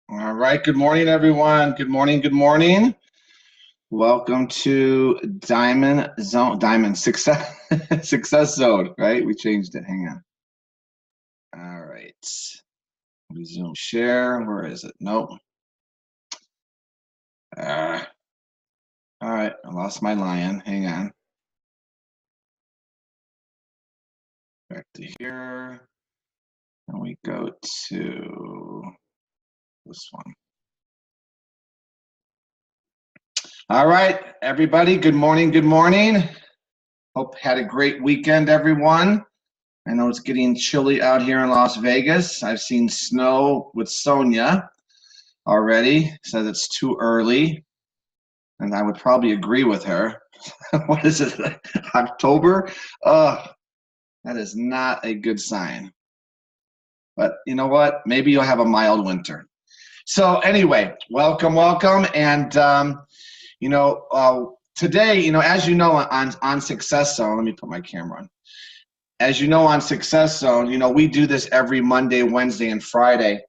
All right. Good morning, everyone. Good morning. Good morning. Welcome to Diamond Success Success Zone. Right? We changed it. Hang on. All right. Resume share. Where is it? Nope. Uh, all right. I lost my lion. Hang on. Back to here. And we go to this one. All right, everybody. Good morning. Good morning. Hope had a great weekend, everyone. I know it's getting chilly out here in Las Vegas. I've seen snow with Sonia already. Says it's too early, and I would probably agree with her. What is it? October? That is not a good sign. But you know what? Maybe you'll have a mild winter. So anyway, welcome. And today, as you know, on Success Zone. Let me put my camera on. As you know, on Success Zone, we do this every Monday, Wednesday, and Friday.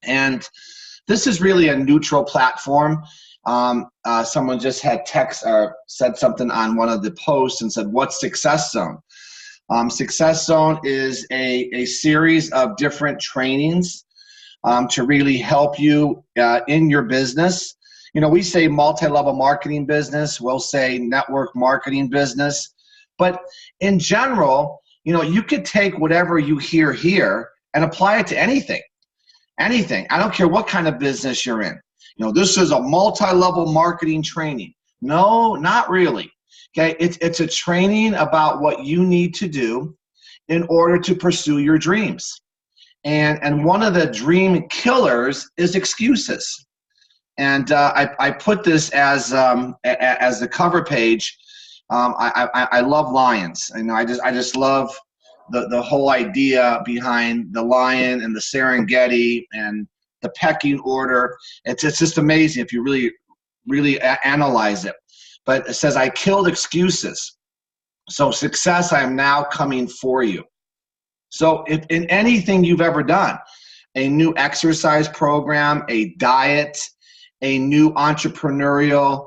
And this is really a neutral platform. Someone just had text or said something on one of the posts and said, what's Success Zone? Success Zone is a series of different trainings to really help you in your business. We say multi-level marketing business. We'll say network marketing business. But in general, you could take whatever you hear here and apply it to anything. Anything. I don't care what kind of business you're in. This is a multi-level marketing training. No, not really. Okay, it's a training about what you need to do in order to pursue your dreams. And one of the dream killers is excuses. And I put this as the cover page. I love lions. I just love the whole idea behind the lion and the Serengeti and the pecking order. It's just amazing if you really analyze it. But it says, I killed excuses. So success, I am now coming for you. So if in anything you've ever done, a new exercise program, a diet, a new entrepreneurial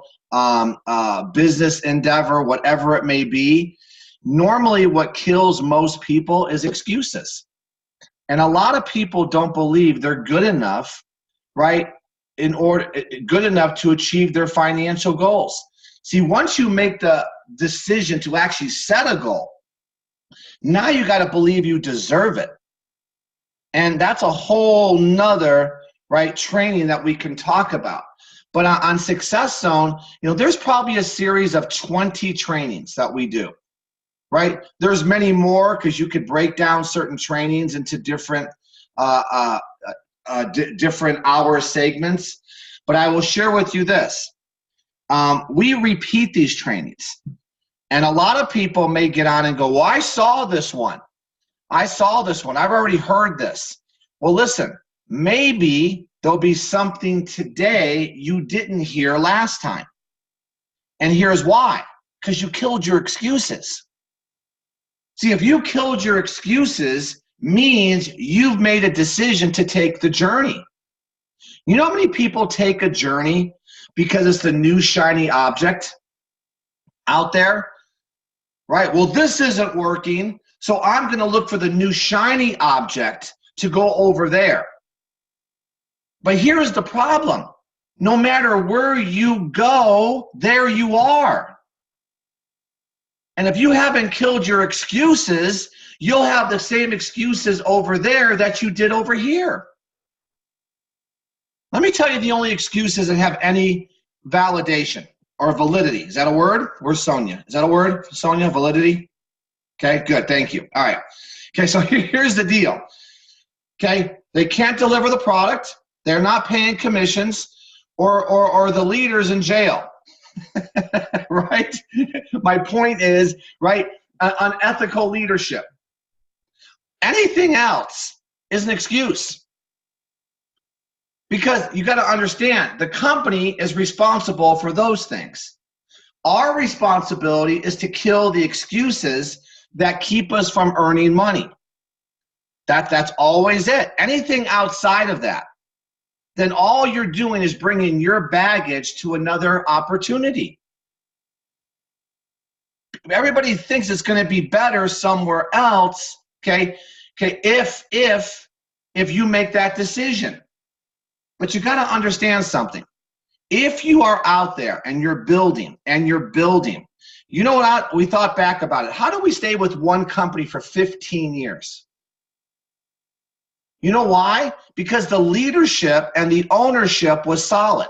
business endeavor, whatever it may be, normally what kills most people is excuses. And a lot of people don't believe they're good enough, right, good enough to achieve their financial goals. See, once you make the decision to actually set a goal, now you got to believe you deserve it. And that's a whole nother, right, training that we can talk about. But on Success Zone, there's probably a series of 20 trainings that we do, right? There's many more because you could break down certain trainings into different different hour segments. But I will share with you this. We repeat these trainings. And a lot of people may get on and go, well, I saw this one. I've already heard this. Well, listen, maybe there'll be something today you didn't hear last time. And here's why. Because you killed your excuses. See, if you killed your excuses, means you've made a decision to take the journey. You know how many people take a journey because it's the new shiny object out there? Right? Well, this isn't working, so I'm going to look for the new shiny object to go over there. But here's the problem. No matter where you go, there you are. And if you haven't killed your excuses, you'll have the same excuses over there that you did over here. Let me tell you the only excuses that have any validation or validity. Is that a word? Where's Sonia? Is that a word, Sonia? Validity? Okay, good. Thank you. All right. Okay, so here's the deal. Okay, they can't deliver the product. They're not paying commissions, or the leader's in jail. Right? My point is, right, unethical leadership. Anything else is an excuse. Because you got to understand, the company is responsible for those things. Our responsibility is to kill the excuses that keep us from earning money. That's always it. Anything outside of that, then all you're doing is bringing your baggage to another opportunity. Everybody thinks it's going to be better somewhere else, okay, if you make that decision. But you got to understand something. If you are out there and you're building, you know what we thought back about it. How do we stay with one company for 15 years? You know why? Because the leadership and the ownership was solid.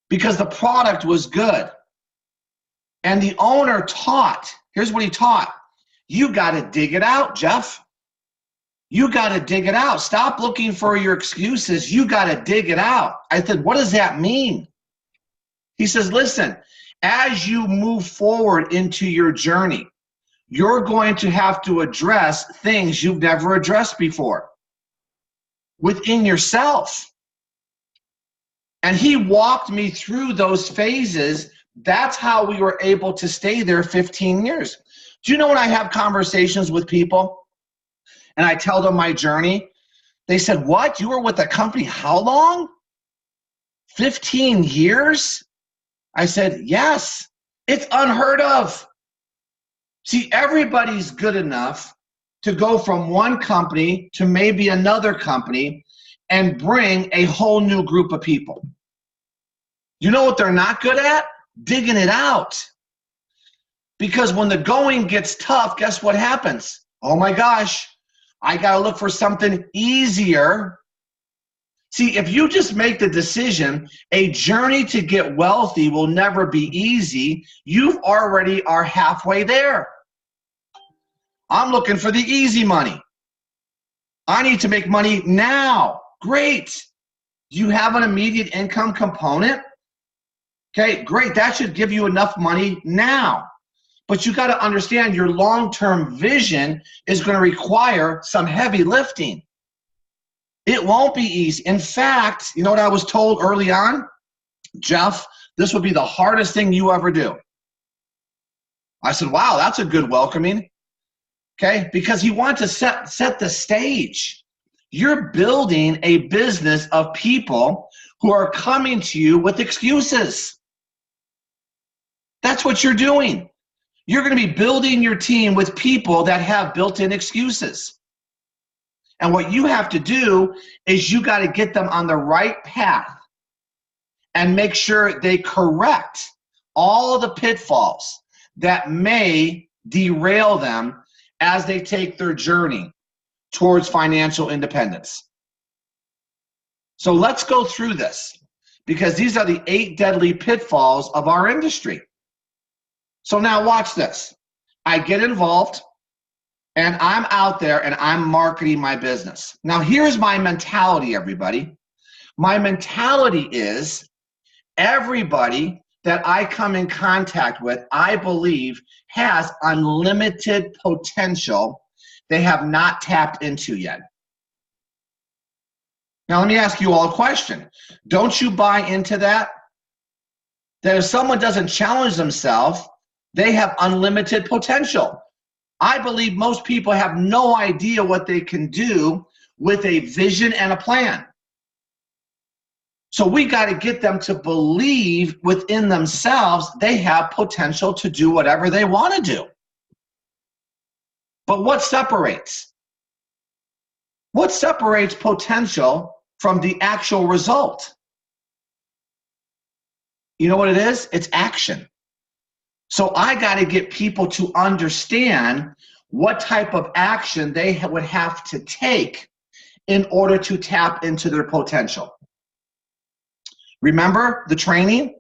Because the product was good. And the owner taught. Here's what he taught. You got to dig it out, Jeff. You got to dig it out. Stop looking for your excuses. You got to dig it out. I said, what does that mean? He says, listen, as you move forward into your journey, you're going to have to address things you've never addressed before within yourself. And he walked me through those phases. That's how we were able to stay there 15 years. Do you know when I have conversations with people and I tell them my journey, they said, what? You were with the company how long? 15 years? I said, yes. It's unheard of. See, everybody's good enough to go from one company to maybe another company and bring a whole new group of people. You know what they're not good at? Digging it out. Because when the going gets tough, guess what happens? Oh my gosh, I got to look for something easier. See, if you just make the decision, a journey to get wealthy will never be easy. You already are halfway there. I'm looking for the easy money. I need to make money now. Great. Do you have an immediate income component? Okay, great. That should give you enough money now. But you got to understand your long-term vision is going to require some heavy lifting. It won't be easy. In fact, you know what I was told early on? Jeff, this would be the hardest thing you ever do. I said, wow, that's a good welcoming. Okay, because he wanted to set the stage. You're building a business of people who are coming to you with excuses. That's what you're doing. You're going to be building your team with people that have built-in excuses. And what you have to do is you got to get them on the right path and make sure they correct all the pitfalls that may derail them as they take their journey towards financial independence. So let's go through this, because these are the 8 deadly pitfalls of our industry. So now watch this. I get involved and I'm out there and I'm marketing my business. Now here's my mentality, everybody. My mentality is everybody that I come in contact with, I believe, has unlimited potential they have not tapped into yet. Now let me ask you all a question. Don't you buy into that? That if someone doesn't challenge themselves, they have unlimited potential. I believe most people have no idea what they can do with a vision and a plan. So we got to get them to believe within themselves they have potential to do whatever they want to do. But what separates? What separates potential from the actual result? You know what it is? It's action. So I got to get people to understand what type of action they would have to take in order to tap into their potential. Remember the training?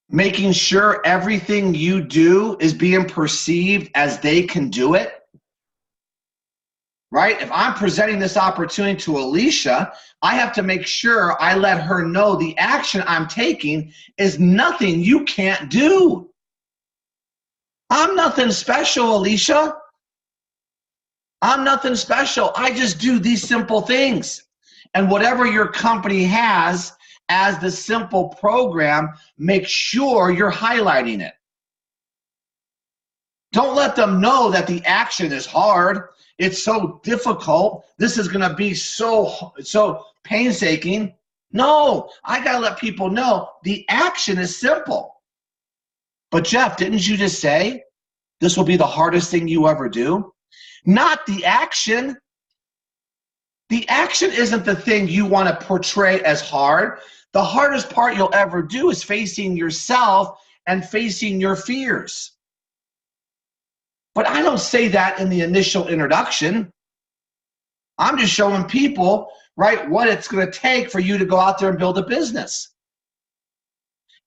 Making sure everything you do is being perceived as they can do it. Right? If I'm presenting this opportunity to Alicia, I have to make sure I let her know the action I'm taking is nothing you can't do. I'm nothing special, Alicia. I'm nothing special. I just do these simple things. And whatever your company has as the simple program, make sure you're highlighting it. Don't let them know that the action is hard It's so difficult. This is going to be so painstaking. No, I got to let people know the action is simple. But Jeff, didn't you just say this will be the hardest thing you ever do? Not the action. The action isn't the thing you want to portray as hard. The hardest part you'll ever do is facing yourself and facing your fears. But I don't say that in the initial introduction. I'm just showing people, right, what it's going to take for you to go out there and build a business.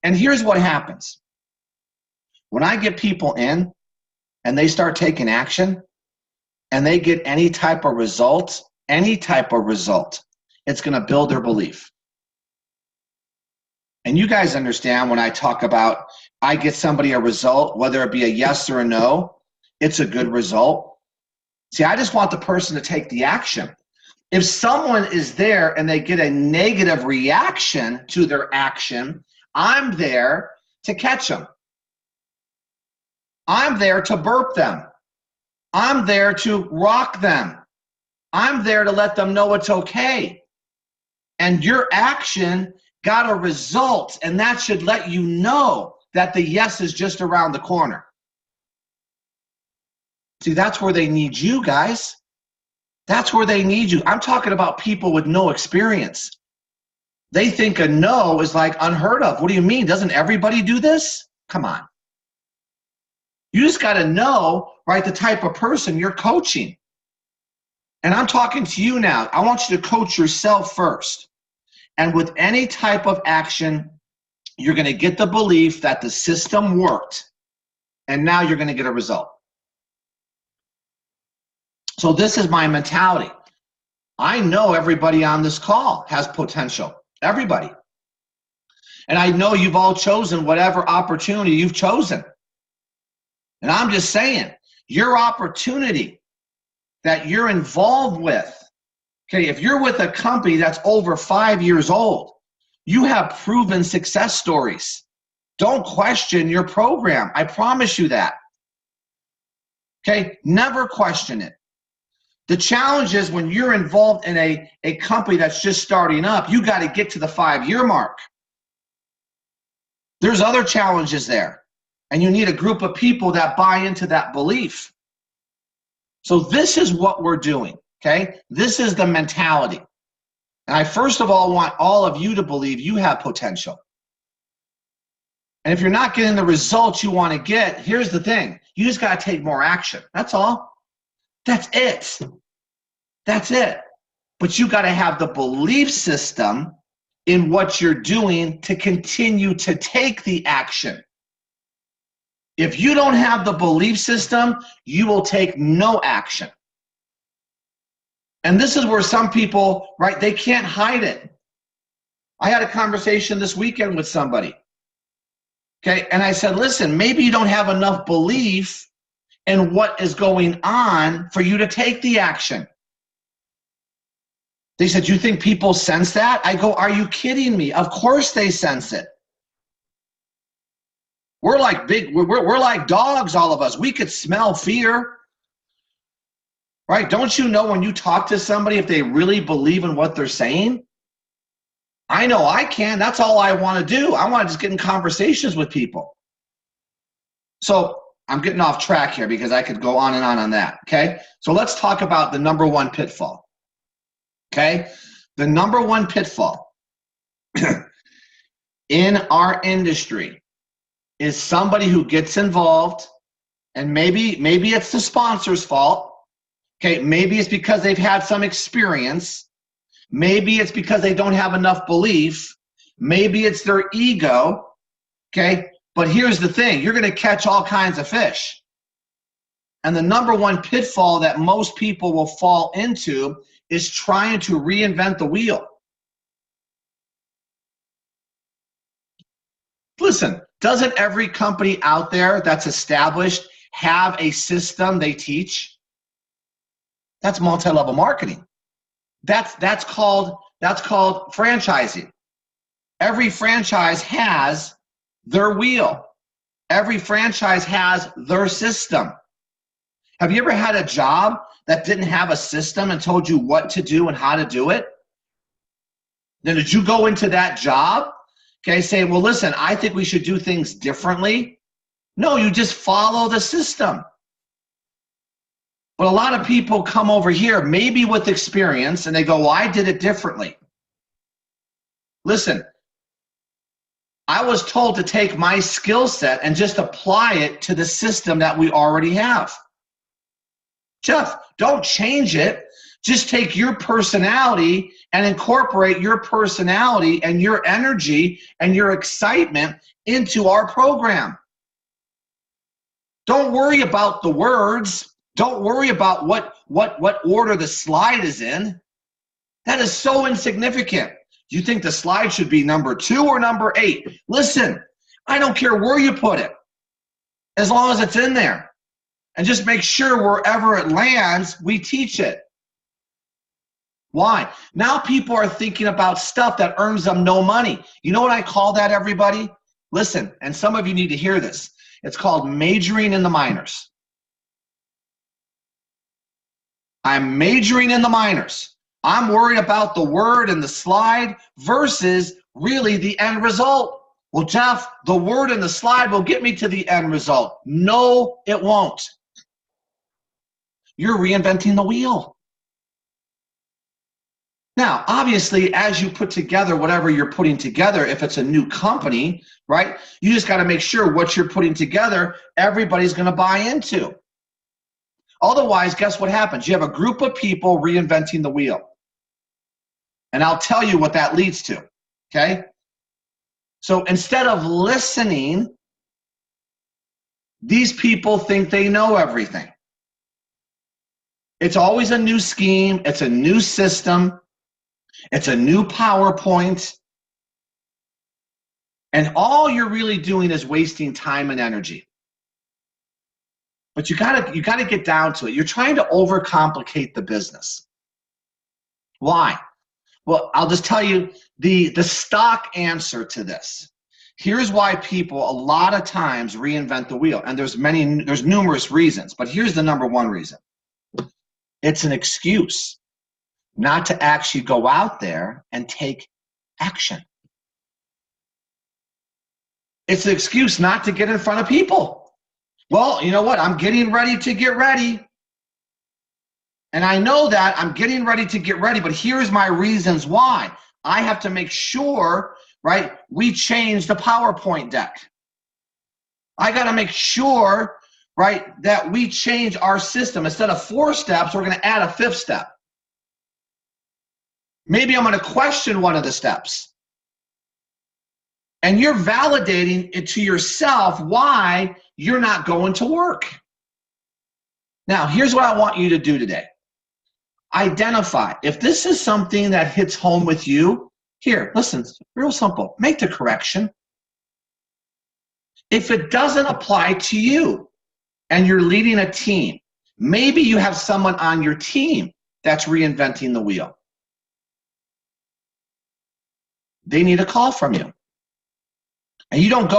And here's what happens. When I get people in and they start taking action and they get any type of result, it's going to build their belief. And you guys understand when I talk about I get somebody a result, whether it be a yes or a no, it's a good result. See, I just want the person to take the action. If someone is there and they get a negative reaction to their action, I'm there to catch them. I'm there to burp them. I'm there to rock them. I'm there to let them know it's okay. And your action got a result, and that should let you know that the yes is just around the corner. See, that's where they need you, guys. That's where they need you. I'm talking about people with no experience. They think a no is like unheard of. What do you mean? Doesn't everybody do this? Come on. You just got to know, right, the type of person you're coaching. And I'm talking to you now. I want you to coach yourself first. And with any type of action, you're going to get the belief that the system worked. And now you're going to get a result. So this is my mentality. I know everybody on this call has potential. Everybody. And I know you've all chosen whatever opportunity you've chosen. And I'm just saying, your opportunity that you're involved with, okay, if you're with a company that's over 5 years old, you have proven success stories. Don't question your program. I promise you that. Okay, never question it. The challenge is when you're involved in a company that's just starting up, you got to get to the 5-year mark. There's other challenges there. And you need a group of people that buy into that belief. So this is what we're doing, okay? This is the mentality. And I first of all want all of you to believe you have potential. And if you're not getting the results you want to get, here's the thing. You just got to take more action. That's all. That's it. That's it. But you got to have the belief system in what you're doing to continue to take the action. If you don't have the belief system, you will take no action. And this is where some people, right, they can't hide it. I had a conversation this weekend with somebody. Okay, and I said, listen, maybe you don't have enough belief in what is going on for you to take the action. They said, you think people sense that? I go, are you kidding me? Of course they sense it. We're like we're like dogs, all of us. We could smell fear. Right? Don't you know when you talk to somebody if they really believe in what they're saying? I know I can. That's all I want to do. I want to just get in conversations with people. So I'm getting off track here because I could go on and on that. Okay? So let's talk about the number one pitfall. Okay? The number one pitfall in our industry is somebody who gets involved, and maybe it's the sponsor's fault. Okay, maybe it's because they've had some experience. Maybe it's because they don't have enough belief. Maybe it's their ego. Okay, but here's the thing. You're going to catch all kinds of fish. And the number one pitfall that most people will fall into is trying to reinvent the wheel. Listen, doesn't every company out there that's established have a system they teach? That's multi-level marketing. That's called franchising. Every franchise has their wheel. Every franchise has their system. Have you ever had a job that didn't have a system and told you what to do and how to do it? Then did you go into that job, okay, saying, well, listen, I think we should do things differently? No, you just follow the system. But a lot of people come over here, maybe with experience, and they go, well, I did it differently. Listen, I was told to take my skill set and just apply it to the system that we already have. Jeff, don't change it. Just take your personality and incorporate your personality and your energy and your excitement into our program. Don't worry about the words. Don't worry about what order the slide is in. That is so insignificant. Do you think the slide should be number 2 or number 8? Listen, I don't care where you put it, as long as it's in there. And just make sure wherever it lands, we teach it. Why? Now people are thinking about stuff that earns them no money. You know what I call that, everybody? Listen, and some of you need to hear this. It's called majoring in the minors. I'm majoring in the minors. I'm worried about the word and the slide versus really the end result. Well, Jeff, the word and the slide will get me to the end result. No, it won't. You're reinventing the wheel. Now, obviously, as you put together whatever you're putting together, if it's a new company, right, you just got to make sure what you're putting together, everybody's going to buy into. Otherwise, guess what happens? You have a group of people reinventing the wheel. And I'll tell you what that leads to, okay? So instead of listening, these people think they know everything. It's always a new scheme. It's a new system. It's a new PowerPoint. And all you're really doing is wasting time and energy. But you gotta get down to it. You're trying to overcomplicate the business. Why? Well, I'll just tell you the stock answer to this. Here's why people a lot of times reinvent the wheel. And there's numerous reasons, but here's the number one reason. It's an excuse not to actually go out there and take action. It's an excuse not to get in front of people. Well, you know what? I'm getting ready to get ready. And I know that I'm getting ready to get ready, but here's my reasons why. I have to make sure, right, we change the PowerPoint deck. I got to make sure, right, that we change our system. Instead of 4 steps, we're going to add a 5th step. Maybe I'm going to question one of the steps. And you're validating it to yourself why you're not going to work. Now, here's what I want you to do today. Identify. If this is something that hits home with you, here, listen, real simple. Make the correction. If it doesn't apply to you and you're leading a team, maybe you have someone on your team that's reinventing the wheel. They need a call from you. And you don't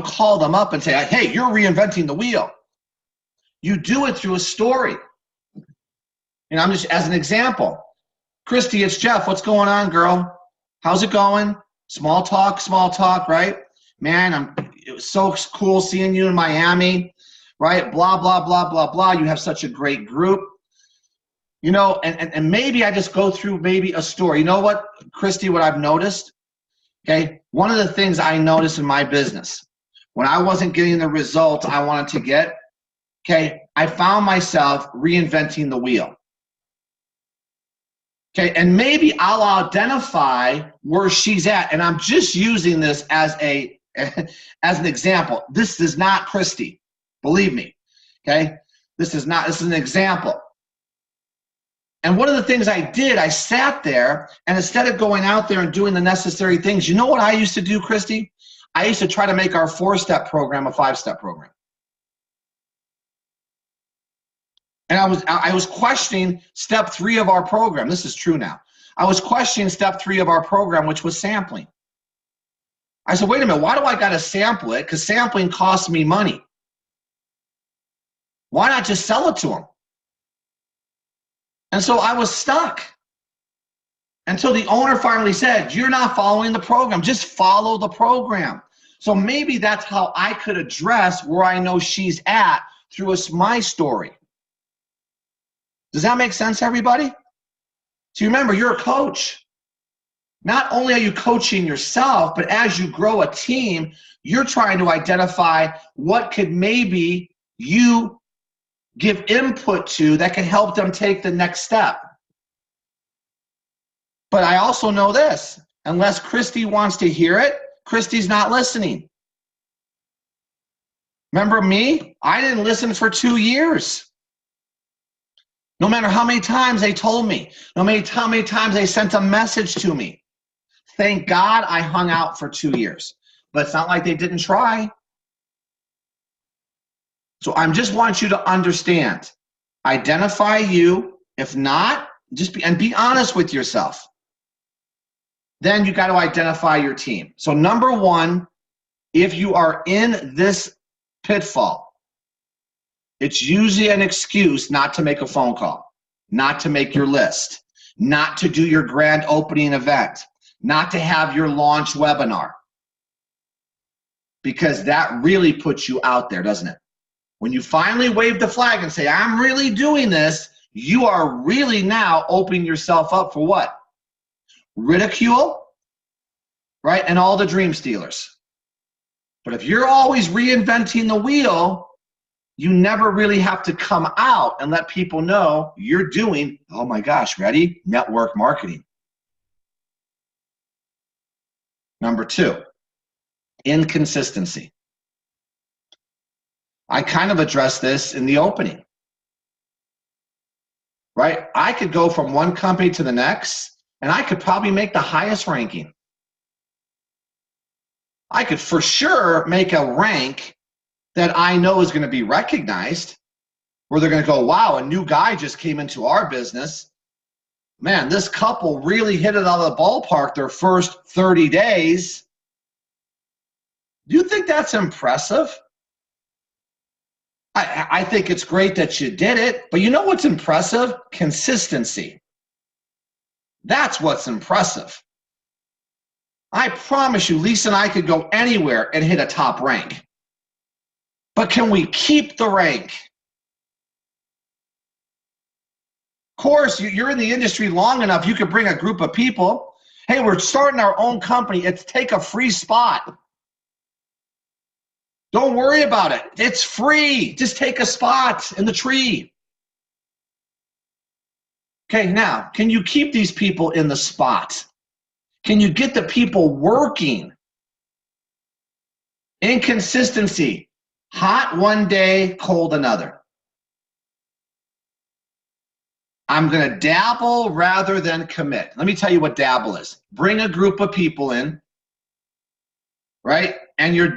call them up and say, hey, you're reinventing the wheel. You do it through a story. And I'm just, as an example, Christy, it's Jeff. What's going on, girl? How's it going? Small talk, right? Man, it was so cool seeing you in Miami, right? Blah, blah, blah, blah, blah. You have such a great group. You know, and maybe I just go through maybe a story. You know what, Christy, what I've noticed? Okay, one of the things I noticed in my business, when I wasn't getting the results I wanted to get, okay, I found myself reinventing the wheel. Okay, and maybe I'll identify where she's at, and I'm just using this as an example. This is not Christy, believe me. Okay, this is an example. And one of the things I did, I sat there, and instead of going out there and doing the necessary things, you know what I used to do, Christy? I used to try to make our 4-step program a 5-step program. And I was questioning step 3 of our program. This is true now. I was questioning step 3 of our program, which was sampling. I said, wait a minute, why do I got to sample it? Because sampling costs me money. Why not just sell it to them? And so I was stuck until the owner finally said, you're not following the program, just follow the program. So maybe that's how I could address where I know she's at through my story. Does that make sense, everybody? So remember, you're a coach. Not only are you coaching yourself, but as you grow a team, you're trying to identify what could maybe you give input to that can help them take the next step. But I also know this, unless Christy wants to hear it, Christy's not listening. Remember me? I didn't listen for 2 years. No matter how many times they told me, no matter how many times they sent a message to me. Thank God I hung out for 2 years. But it's not like they didn't try. So I just want you to understand. Identify you. If not, be honest with yourself. Then you got to identify your team. So number one, if you are in this pitfall, it's usually an excuse not to make a phone call, not to make your list, not to do your grand opening event, not to have your launch webinar. Because that really puts you out there, doesn't it? When you finally wave the flag and say, I'm really doing this, you are really now opening yourself up for what? Ridicule, right? And all the dream stealers. But if you're always reinventing the wheel, you never really have to come out and let people know you're doing, oh my gosh, ready? Network marketing. Number two, inconsistency. I kind of addressed this in the opening, right? I could go from one company to the next, and I could probably make the highest ranking. I could for sure make a rank that I know is going to be recognized, where they're going to go, wow, a new guy just came into our business. Man, this couple really hit it out of the ballpark their first 30 days. Do you think that's impressive? I think it's great that you did it, but you know what's impressive? Consistency. That's what's impressive. I promise you, Lisa and I could go anywhere and hit a top rank. But can we keep the rank? Of course, you're in the industry long enough, you could bring a group of people. Hey, we're starting our own company. It's take a free spot. Don't worry about it. It's free. Just take a spot in the tree. Okay, now, can you keep these people in the spot? Can you get the people working? Inconsistency. Hot one day, cold another. I'm going to dabble rather than commit. Let me tell you what dabble is. Bring a group of people in, right? And you're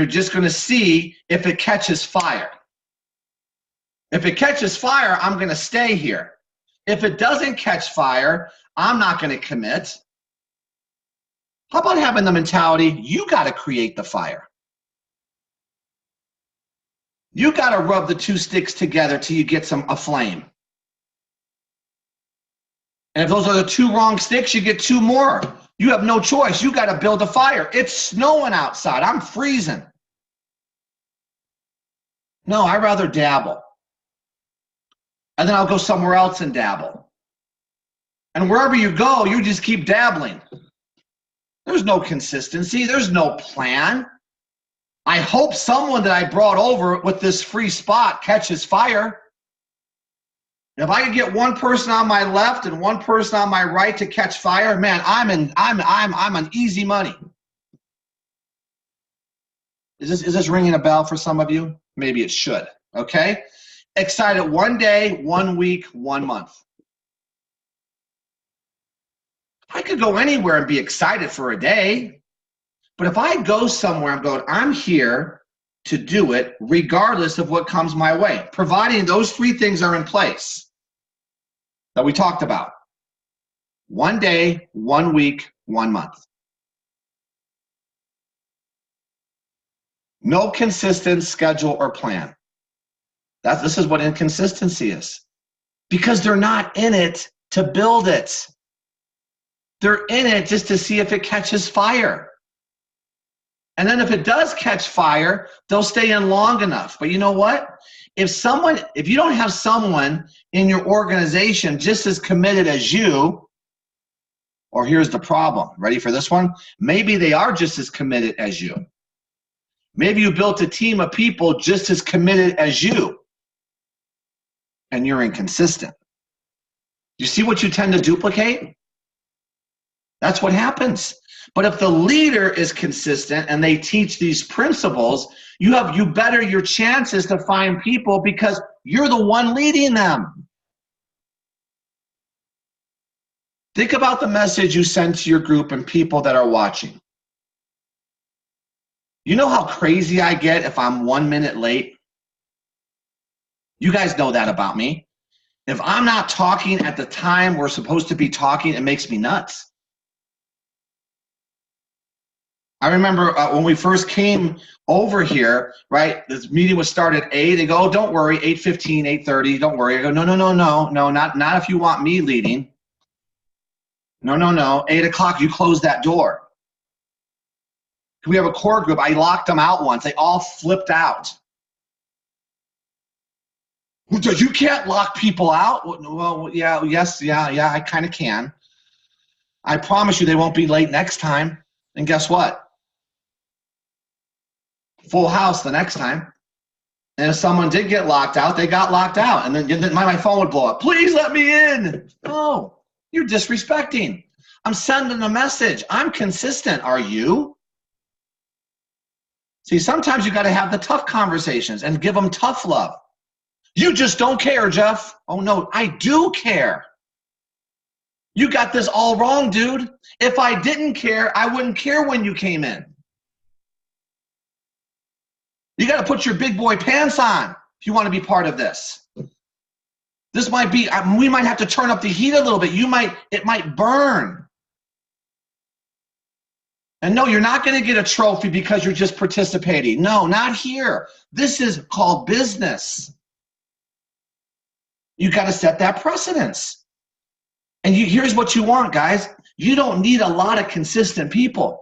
just going to see if it catches fire. If it catches fire, I'm going to stay here. If it doesn't catch fire, I'm not going to commit. How about having the mentality, you got to create the fire. You got to rub the two sticks together till you get a flame. And if those are the two wrong sticks, you get two more. You have no choice. You got to build a fire. It's snowing outside. I'm freezing. No, I'd rather dabble. And then I'll go somewhere else and dabble. And wherever you go, you just keep dabbling. There's no consistency. There's no plan. I hope someone that I brought over with this free spot catches fire. If I could get one person on my left and one person on my right to catch fire, man, I'm on easy money. Is this ringing a bell for some of you? Maybe it should. Okay? Excited one day, 1 week, 1 month. I could go anywhere and be excited for a day. But if I go somewhere, I'm here to do it regardless of what comes my way, providing those three things are in place that we talked about. 1 day, 1 week, 1 month. No consistent schedule or plan. This is what inconsistency is. because they're not in it to build it. They're in it just to see if it catches fire. And then if it does catch fire, they'll stay in long enough. But you know what? If you don't have someone in your organization just as committed as you, or here's the problem. Ready for this one? Maybe they are just as committed as you. Maybe you built a team of people just as committed as you, and you're inconsistent. You see what you tend to duplicate? That's what happens. But if the leader is consistent and they teach these principles, you better your chances to find people because you're the one leading them. Think about the message you send to your group and people that are watching. You know how crazy I get if I'm 1 minute late? You guys know that about me. If I'm not talking at the time we're supposed to be talking, it makes me nuts. I remember when we first came over here, right? This meeting was started at 8. They go, oh, don't worry, 8:15, 8:30, don't worry. I go, no, not if you want me leading. No, 8 o'clock, you close that door. We have a core group. I locked them out once. They all flipped out. You can't lock people out? Well, yeah, I kind of can. I promise you they won't be late next time. And guess what? Full house the next time. And if someone did get locked out, they got locked out. And then my phone would blow up. Please let me in. No, you're disrespecting. I'm sending a message. I'm consistent. Are you? See, sometimes you got to have the tough conversations and give them tough love. You just don't care, Jeff. Oh, no, I do care. You got this all wrong, dude. If I didn't care, I wouldn't care when you came in. You got to put your big boy pants on if you want to be part of this. This might be, we might have to turn up the heat a little bit. It might burn. And no, you're not going to get a trophy because you're just participating. No, not here. This is called business. You got to set that precedence. And here's what you want, guys. You don't need a lot of consistent people.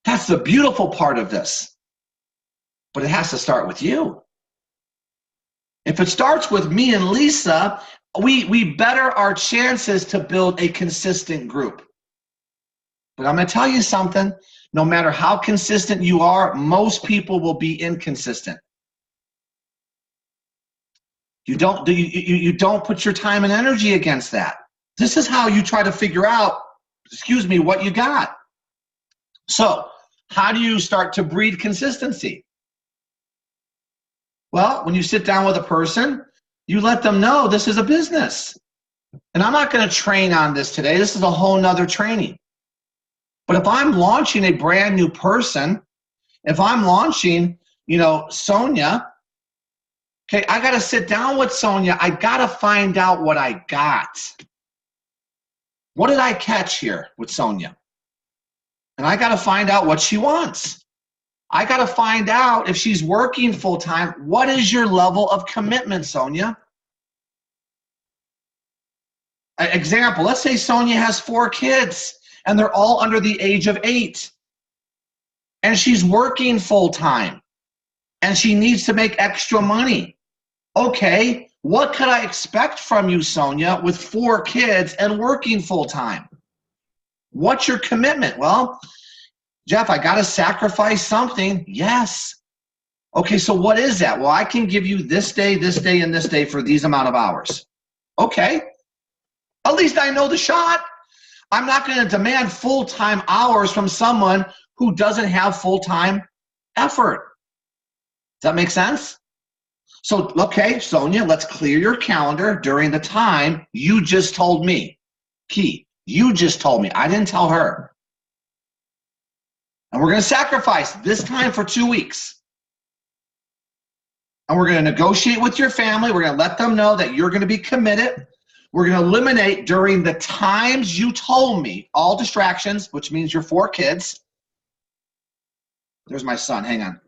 That's the beautiful part of this. But it has to start with you. If it starts with me and Lisa, we better our chances to build a consistent group. But I'm going to tell you something. No matter how consistent you are, most people will be inconsistent. You don't put your time and energy against that. This is how you try to figure out, what you got. So, how do you start to breed consistency? Well, when you sit down with a person, you let them know this is a business. And I'm not going to train on this today. This is a whole nother training. But if I'm launching a brand new person, if I'm launching, Sonia, okay, I got to sit down with Sonia. I got to find out what I got. What did I catch here with Sonia? And I got to find out what she wants. I got to find out if she's working full time. What is your level of commitment, Sonia? Example, let's say Sonia has 4 kids and they're all under the age of 8. And she's working full time and she needs to make extra money. Okay, what could I expect from you, Sonia, with 4 kids and working full time? What's your commitment? Well, Jeff, I got to sacrifice something. Yes. Okay, so what is that? Well, I can give you this day, and this day for these amount of hours. Okay. At least I know the shot. I'm not going to demand full-time hours from someone who doesn't have full-time effort. Does that make sense? So, okay, Sonia, let's clear your calendar during the time you just told me. Key, you just told me. I didn't tell her. And we're going to sacrifice this time for 2 weeks. And we're going to negotiate with your family. We're going to let them know that you're going to be committed. We're going to eliminate during the times you told me all distractions, which means your 4 kids. There's my son. Hang on.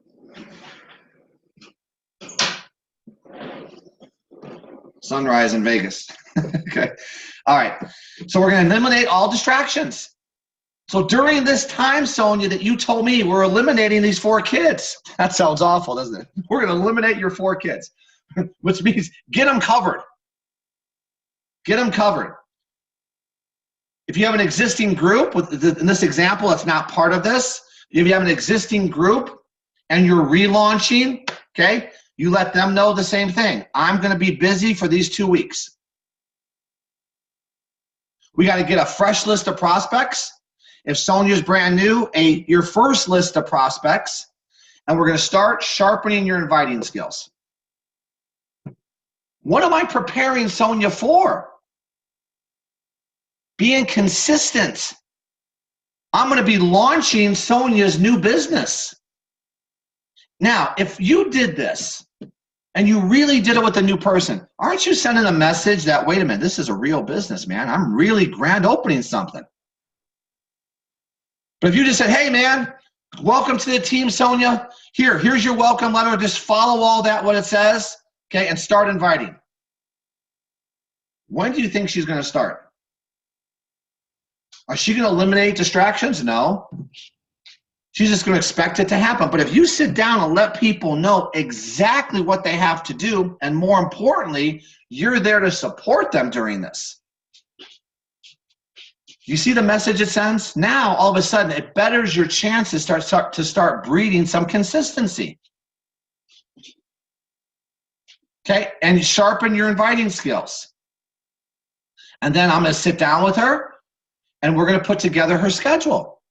Sunrise in Vegas. Okay. All right. So we're going to eliminate all distractions. So during this time, Sonia, that you told me we're eliminating these 4 kids. That sounds awful, doesn't it? We're going to eliminate your 4 kids, which means get them covered. Get them covered. If you have an existing group, in this example, it's not part of this. If you have an existing group and you're relaunching, okay, you let them know the same thing. I'm going to be busy for these 2 weeks. We got to get a fresh list of prospects. If Sonia's brand new, your first list of prospects, and we're going to start sharpening your inviting skills. What am I preparing Sonia for? Being consistent. I'm going to be launching Sonia's new business. Now, if you did this and you really did it with a new person, aren't you sending a message that, wait a minute, this is a real business, man. I'm really grand opening something. But if you just said, hey, man, welcome to the team, Sonia. Here's your welcome letter. Just follow all that, what it says, okay, and start inviting. When do you think she's going to start? Is she going to eliminate distractions? No. She's just going to expect it to happen. But if you sit down and let people know exactly what they have to do, and more importantly, you're there to support them during this. You see the message it sends? Now, all of a sudden, it betters your chances to start breeding some consistency. Okay, and sharpen your inviting skills. And then I'm going to sit down with her, and we're going to put together her schedule.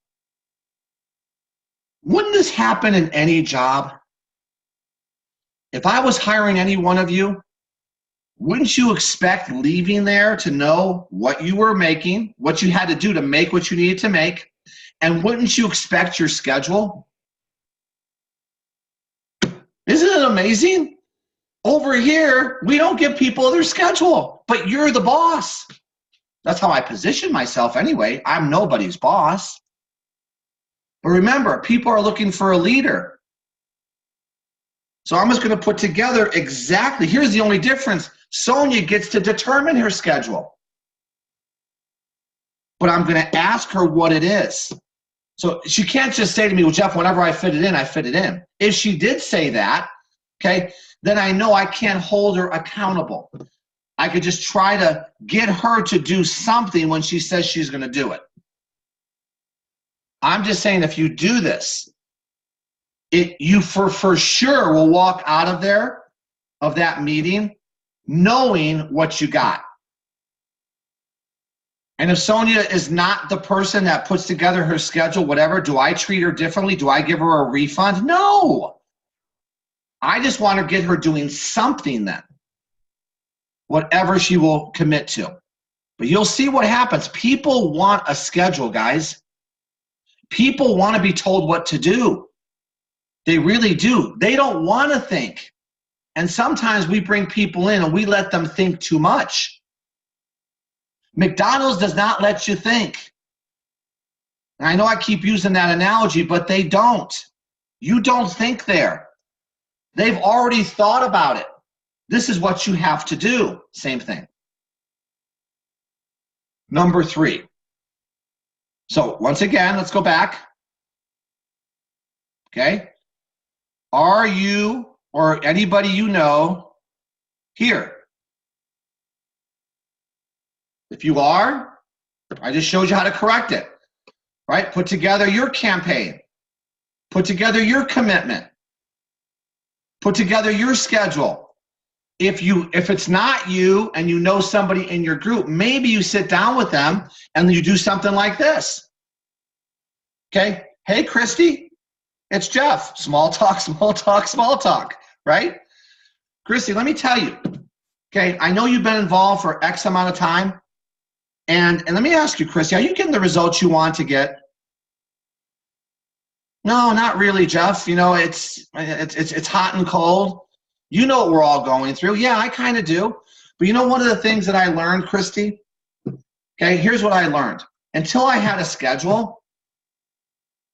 Wouldn't this happen in any job? If I was hiring any one of you, wouldn't you expect leaving there to know what you were making, what you had to do to make what you needed to make, and wouldn't you expect your schedule? Isn't it amazing? Over here, we don't give people their schedule, but you're the boss. That's how I position myself anyway. I'm nobody's boss. But remember, people are looking for a leader. So I'm just going to put together exactly, here's the only difference. Sonia gets to determine her schedule. But I'm going to ask her what it is. So she can't just say to me, well, Jeff, whenever I fit it in, I fit it in. If she did say that, okay, then I know I can't hold her accountable. I could just try to get her to do something when she says she's going to do it. I'm just saying, if you do this, you for sure will walk out of there, of that meeting, knowing what you got. And if Sonia is not the person that puts together her schedule, whatever, do I treat her differently? Do I give her a refund? No. I just want to get her doing something then, whatever she will commit to. But you'll see what happens. People want a schedule, guys. People want to be told what to do. They really do. They don't want to think. And sometimes we bring people in and we let them think too much. McDonald's does not let you think. And I know I keep using that analogy, but they don't. You don't think there. They've already thought about it. This is what you have to do. Same thing. Number 3. So once again, let's go back. Okay. Are you or anybody you know here? If you are, I just showed you how to correct it. Right? Put together your campaign. Put together your commitment. Put together your schedule. If it's not you and you know somebody in your group, maybe you sit down with them and you do something like this. Okay? Hey, Christy, it's Jeff. Small talk, small talk, small talk, right? Christy, let me tell you, okay, I know you've been involved for X amount of time, and let me ask you, Christy, are you getting the results you want to get? No, not really, Jeff. You know, it's hot and cold. You know what we're all going through. Yeah, I kind of do. But you know one of the things that I learned, Christy? Okay, here's what I learned. Until I had a schedule,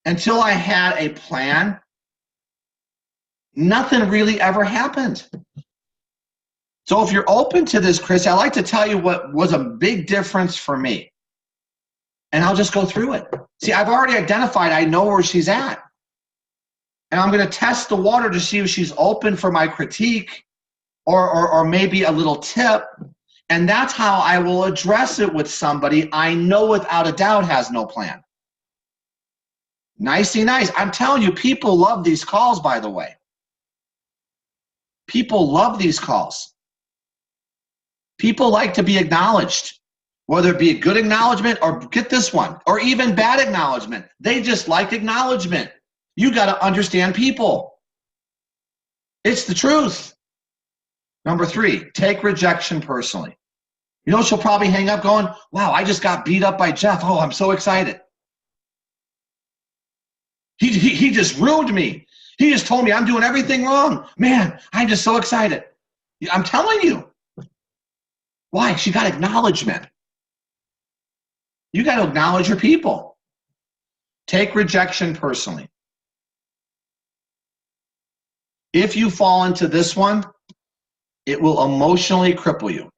until I had a plan, nothing really ever happened. So if you're open to this, Chris, I'd like to tell you what was a big difference for me. And I'll just go through it. See, I've already identified, I know where she's at. And I'm going to test the water to see if she's open for my critique or maybe a little tip. And that's how I will address it with somebody I know without a doubt has no plan. Nicey nice. I'm telling you, people love these calls, by the way. People love these calls. People like to be acknowledged, whether it be a good acknowledgement or get this one, or even bad acknowledgement. They just like acknowledgement. You got to understand people. It's the truth. Number 3, take rejection personally. You know, she'll probably hang up going, wow, I just got beat up by Jeff. Oh, I'm so excited. He just ruined me. He just told me I'm doing everything wrong. Man, I'm just so excited. I'm telling you. Why? She got acknowledgement. You got to acknowledge your people. Take rejection personally. If you fall into this one, it will emotionally cripple you.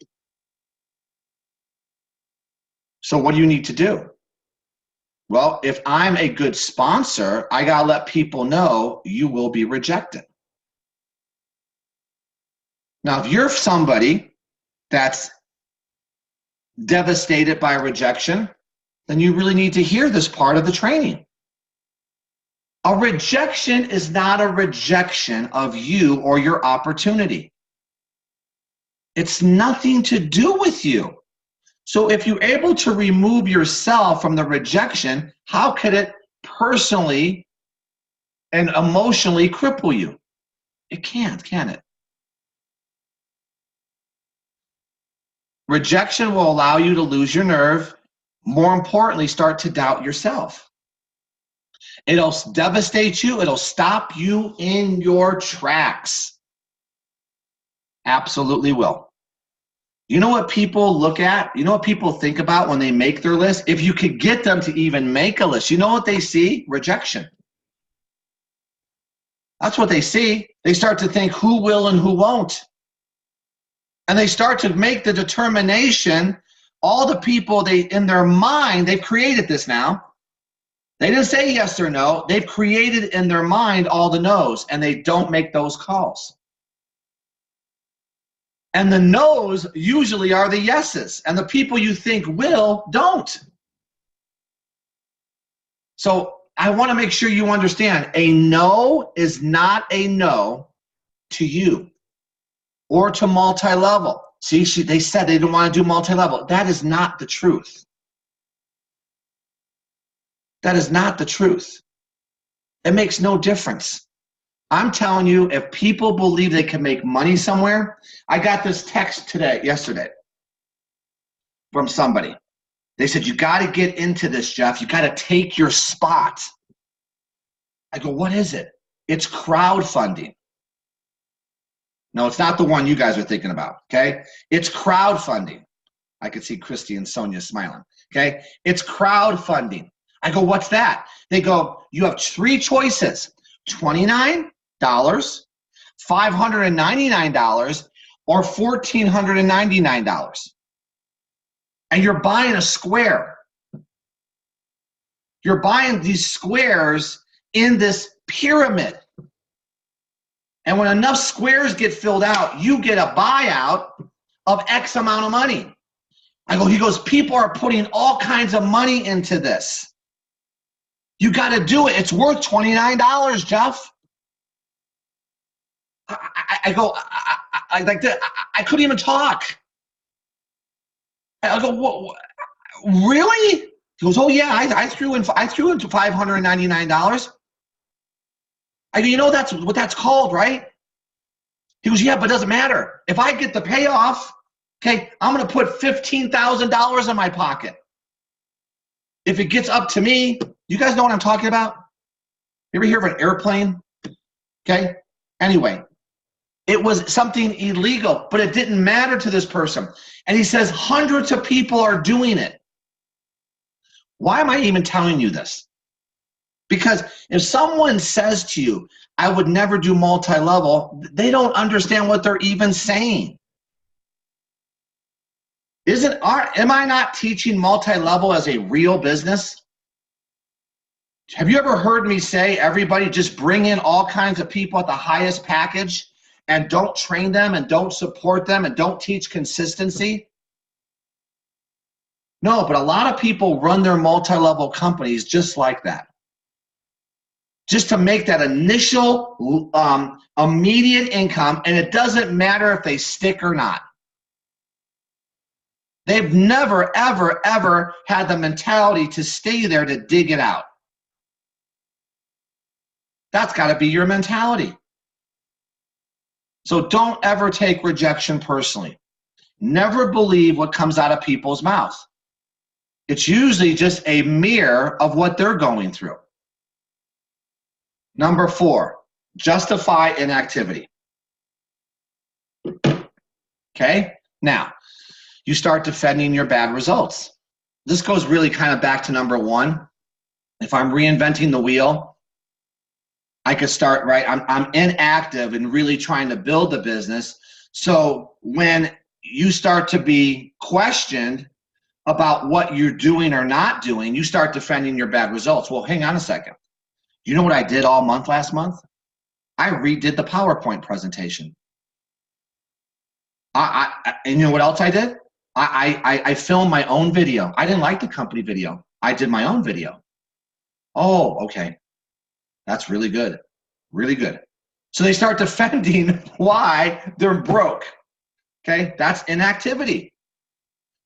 So what do you need to do? Well, if I'm a good sponsor, I got to let people know you will be rejected. Now, if you're somebody that's devastated by rejection, then you really need to hear this part of the training. A rejection is not a rejection of you or your opportunity. It's nothing to do with you. So if you're able to remove yourself from the rejection, how could it personally and emotionally cripple you? It can't, can it? Rejection will allow you to lose your nerve. More importantly, start to doubt yourself. It'll devastate you. It'll stop you in your tracks. Absolutely will. You know what people look at? You know what people think about when they make their list? If you could get them to even make a list, you know what they see? Rejection. That's what they see. They start to think who will and who won't. And they start to make the determination, all the people in their mind, they've created this now. They didn't say yes or no. They've created in their mind all the no's, and they don't make those calls. And the no's usually are the yeses, and the people you think will don't. So I want to make sure you understand, a no is not a no to you or to multi-level. See, they said they didn't want to do multi-level. That is not the truth. That is not the truth. It makes no difference. I'm telling you, if people believe they can make money somewhere, I got this text yesterday, from somebody. They said, you got to get into this, Jeff. You got to take your spot. I go, what is it? It's crowdfunding. No, it's not the one you guys are thinking about, okay? It's crowdfunding. I could see Christy and Sonia smiling, okay? It's crowdfunding. I go, what's that? They go, you have 3 choices, $29, $599, or $1,499. And you're buying a square. You're buying these squares in this pyramid. And when enough squares get filled out, you get a buyout of X amount of money. He goes, people are putting all kinds of money into this. You got to do it. It's worth $29, Jeff. I couldn't even talk. I go, what, really? He goes, oh yeah, I threw in $599. I go, you know that's what that's called, right? He goes, yeah, but it doesn't matter. If I get the payoff, okay, I'm going to put $15,000 in my pocket. If it gets up to me, you guys know what I'm talking about? You ever hear of an airplane? Okay? Anyway, it was something illegal, but it didn't matter to this person. And he says hundreds of people are doing it. Why am I even telling you this? Because if someone says to you, I would never do multi-level, they don't understand what they're even saying. Am I not teaching multi-level as a real business? Have you ever heard me say, everybody just bring in all kinds of people at the highest package and don't train them and don't support them and don't teach consistency? No, but a lot of people run their multi-level companies just like that. Just to make that initial immediate income, and it doesn't matter if they stick or not. They've never, ever, ever had the mentality to stay there to dig it out. That's got to be your mentality. So don't ever take rejection personally. Never believe what comes out of people's mouths. It's usually just a mirror of what they're going through. Number 4, justify inactivity. Okay? Now, you start defending your bad results. This goes really kind of back to number 1. If I'm reinventing the wheel, I could start, right? I'm inactive and really trying to build the business. So when you start to be questioned about what you're doing or not doing, you start defending your bad results. Well, hang on a second. You know what I did all month last month? I redid the PowerPoint presentation. And you know what else I did? I filmed my own video. I didn't like the company video. I did my own video. Oh, okay. That's really good. Really good. So they start defending why they're broke. Okay? That's inactivity.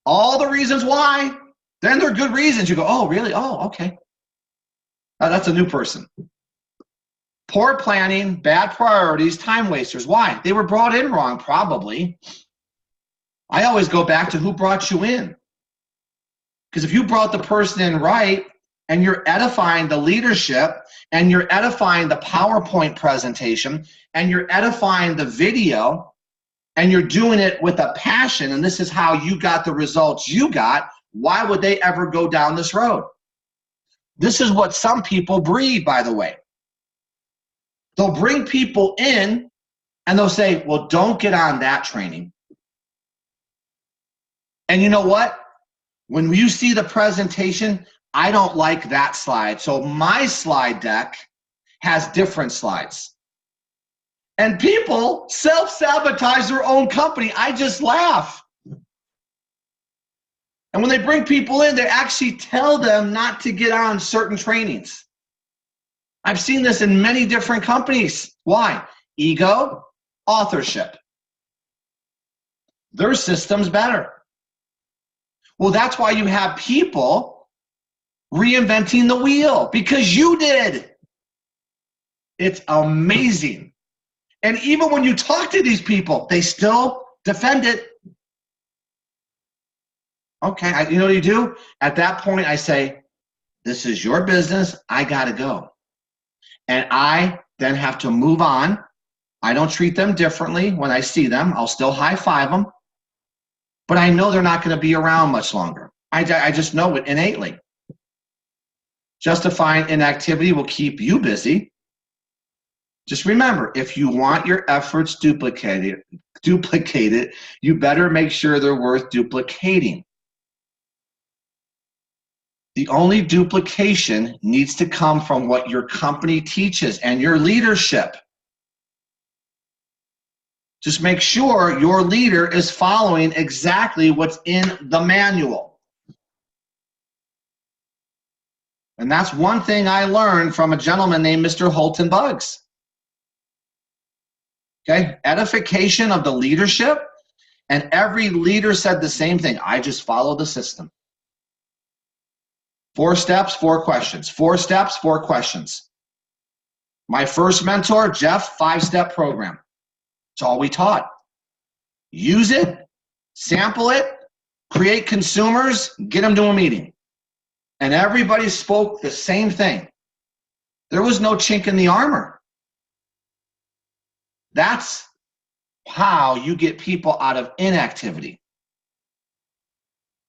All the reasons why, then they're good reasons. You go, oh, really? Oh, okay. That's a new person. Poor planning, bad priorities, time wasters. Why? They were brought in wrong, probably. I always go back to who brought you in. Because if you brought the person in right, and you're edifying the leadership, and you're edifying the PowerPoint presentation, and you're edifying the video, and you're doing it with a passion, and this is how you got the results you got, why would they ever go down this road? This is what some people breed, by the way. They'll bring people in, and they'll say, well, don't get on that training. And you know what? When you see the presentation, I don't like that slide. So my slide deck has different slides. And people self-sabotage their own company. I just laugh. And when they bring people in, they actually tell them not to get on certain trainings. I've seen this in many different companies. Why? Ego, authorship. Their system's better. Well, that's why you have people reinventing the wheel, because you did. It's amazing. And even when you talk to these people, they still defend it. Okay, you know what you do? At that point, I say, this is your business. I got to go. And I then have to move on. I don't treat them differently when I see them. I'll still high-five them. But I know they're not going to be around much longer. I just know it innately. Justifying inactivity will keep you busy. Just remember, if you want your efforts duplicated, you better make sure they're worth duplicating. The only duplication needs to come from what your company teaches and your leadership. Just make sure your leader is following exactly what's in the manual. And that's one thing I learned from a gentleman named Mr. Holton Buggs. Okay, edification of the leadership, and every leader said the same thing. I just follow the system. 4 steps, 4 questions. 4 steps, 4 questions. My first mentor, Jeff, 5-step program. It's all we taught. Use it, sample it, create consumers, get them to a meeting. And everybody spoke the same thing. There was no chink in the armor. That's how you get people out of inactivity.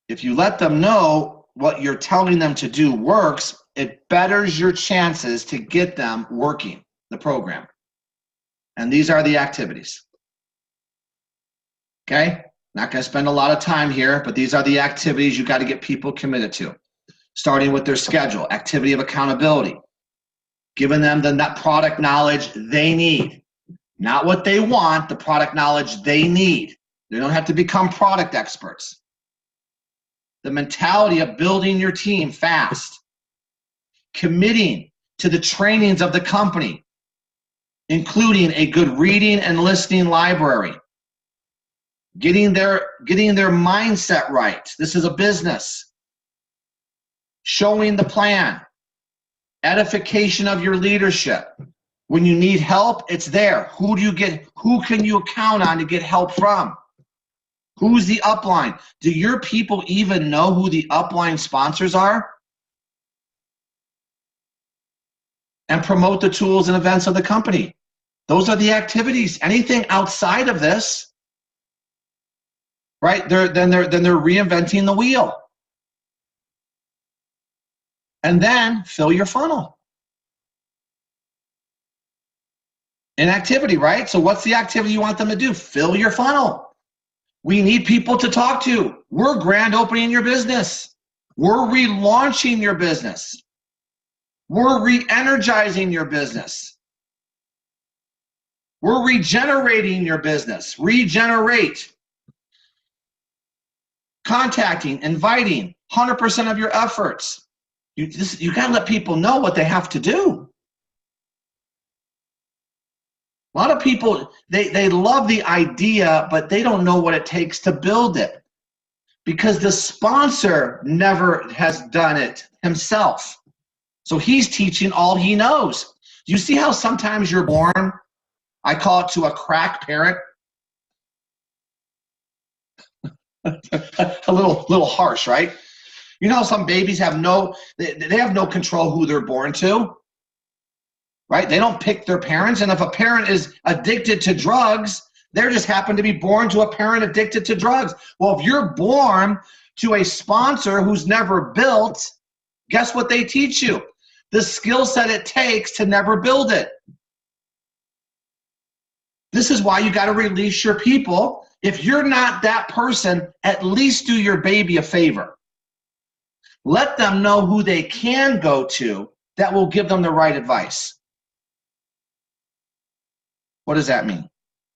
If you let them know what you're telling them to do works, it betters your chances to get them working the program. And these are the activities. Okay? Not going to spend a lot of time here, but these are the activities you got to get people committed to. Starting with their schedule, activity of accountability, giving them the product knowledge they need. Not what they want, the product knowledge they need. They don't have to become product experts. The mentality of building your team fast. Committing to the trainings of the company, including a good reading and listening library. Getting their mindset right. This is a business. Showing the plan. Edification of your leadership. When you need help, it's there. Who can you count on to get help from? Who's the upline? Do your people even know who the upline sponsors are? And promote the tools and events of the company. Those are the activities. Anything outside of this, right? Then they're reinventing the wheel. And then fill your funnel. An activity, right? So what's the activity you want them to do? Fill your funnel. We need people to talk to. We're grand opening your business. We're relaunching your business. We're re-energizing your business. We're regenerating your business. Regenerate. Contacting, inviting, 100% of your efforts. You got to let people know what they have to do. A lot of people, they love the idea, but they don't know what it takes to build it because the sponsor never has done it himself. So he's teaching all he knows. Do you see how sometimes you're born, I call it to a crack parent? A little harsh, right? You know how some babies have no control who they're born to, right? They don't pick their parents. And if a parent is addicted to drugs, they just happen to be born to a parent addicted to drugs. Well, if you're born to a sponsor who's never built, guess what they teach you? The skill set it takes to never build it. This is why you got to release your people. If you're not that person, at least do your baby a favor. Let them know who they can go to that will give them the right advice. What does that mean?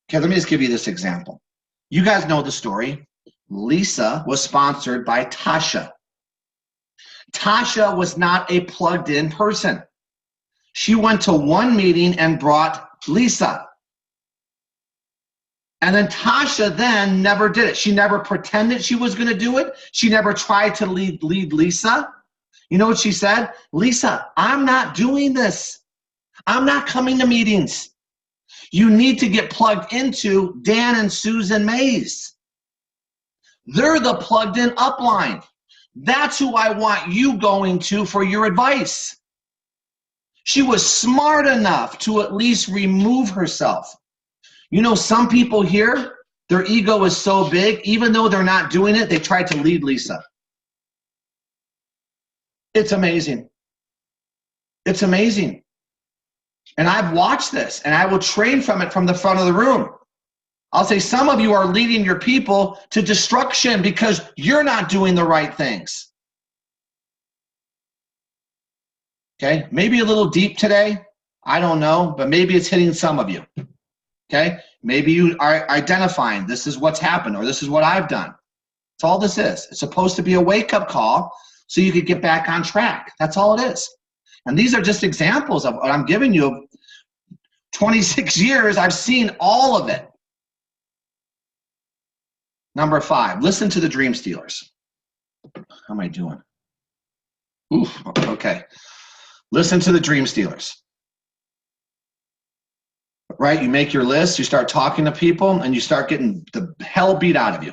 Okay, let me just give you this example. You guys know the story. Lisa was sponsored by Tasha. Tasha was not a plugged-in person. She went to one meeting and brought Lisa. And then Tasha then never did it. She never pretended she was going to do it. She never tried to lead Lisa. You know what she said? Lisa, I'm not doing this. I'm not coming to meetings. You need to get plugged into Dan and Susan Mays. They're the plugged in upline. That's who I want you going to for your advice. She was smart enough to at least remove herself. You know, some people here, their ego is so big, even though they're not doing it, they try to lead Lisa. It's amazing. It's amazing. And I've watched this, and I will train from it from the front of the room. I'll say some of you are leading your people to destruction because you're not doing the right things. Okay, maybe a little deep today. I don't know, but maybe it's hitting some of you. Okay, maybe you are identifying this is what's happened or this is what I've done. That's all this is. It's supposed to be a wake-up call so you could get back on track. That's all it is. And these are just examples of what I'm giving you. 26 years, I've seen all of it. Number 5, listen to the dream stealers. How am I doing? Oof, okay. Listen to the dream stealers. Right? You make your list, you start talking to people, and you start getting the hell beat out of you.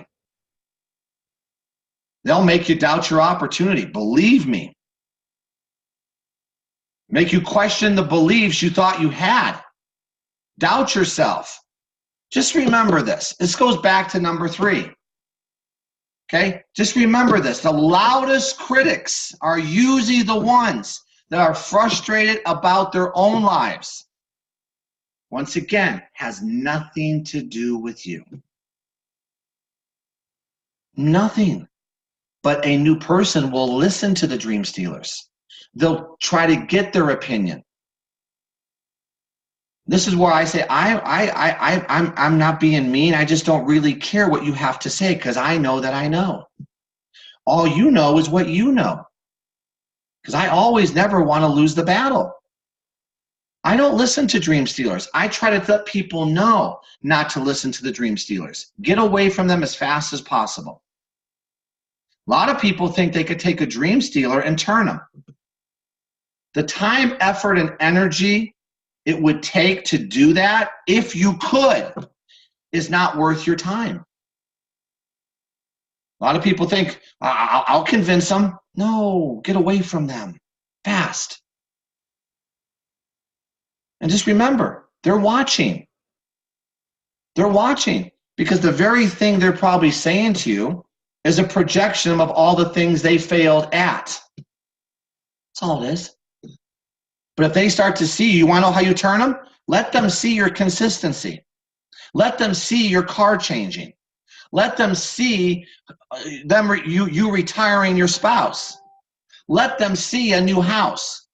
They'll make you doubt your opportunity. Believe me. Make you question the beliefs you thought you had. Doubt yourself. Just remember this. This goes back to number 3. Okay? Just remember this. The loudest critics are usually the ones that are frustrated about their own lives. Once again, has nothing to do with you. Nothing. But a new person will listen to the dream stealers. They'll try to get their opinion. This is where I say I'm not being mean. I just don't really care what you have to say because I know that I know. All you know is what you know. Because I always never want to lose the battle. I don't listen to dream stealers. I try to let people know not to listen to the dream stealers. Get away from them as fast as possible. A lot of people think they could take a dream stealer and turn them. The time, effort, and energy it would take to do that, if you could, is not worth your time. A lot of people think, I'll convince them. No, get away from them fast. And just remember, they're watching. They're watching because the very thing they're probably saying to you is a projection of all the things they failed at. That's all it is. But if they start to see you, want to know how you turn them? Let them see your consistency. Let them see your car changing. Let them see you retiring your spouse. Let them see a new house.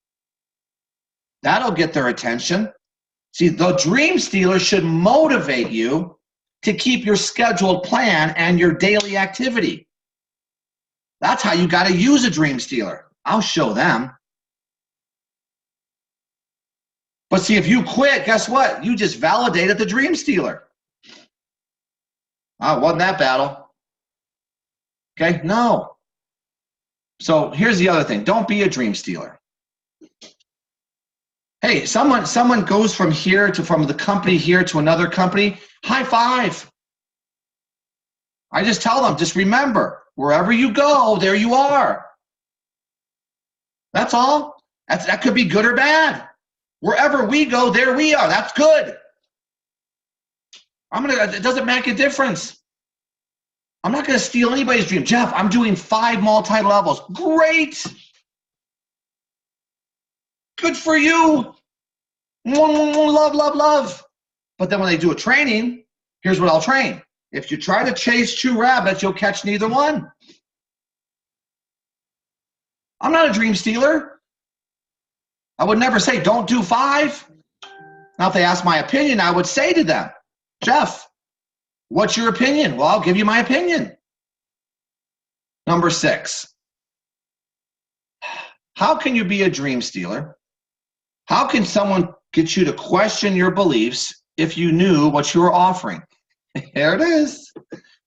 That'll get their attention. See, the dream stealer should motivate you to keep your scheduled plan and your daily activity. That's how you got to use a dream stealer. I'll show them. But see, if you quit, guess what? You just validated the dream stealer. Oh, wasn't that battle? Okay, no. So here's the other thing. Don't be a dream stealer. Hey, someone goes from the company here to another company, high five. I just tell them, just remember, wherever you go, there you are. That's all. That could be good or bad. Wherever we go, there we are. That's good. It doesn't make a difference. I'm not going to steal anybody's dream. Jeff, I'm doing 5 multi-levels. Great. Good for you. Love, love, love. But then when they do a training, here's what I'll train. If you try to chase 2 rabbits, you'll catch neither one. I'm not a dream stealer. I would never say, don't do 5. Now, if they ask my opinion, I would say to them, Jeff, what's your opinion? Well, I'll give you my opinion. Number 6. How can you be a dream stealer? How can someone get you to question your beliefs if you knew what you were offering? Here it is.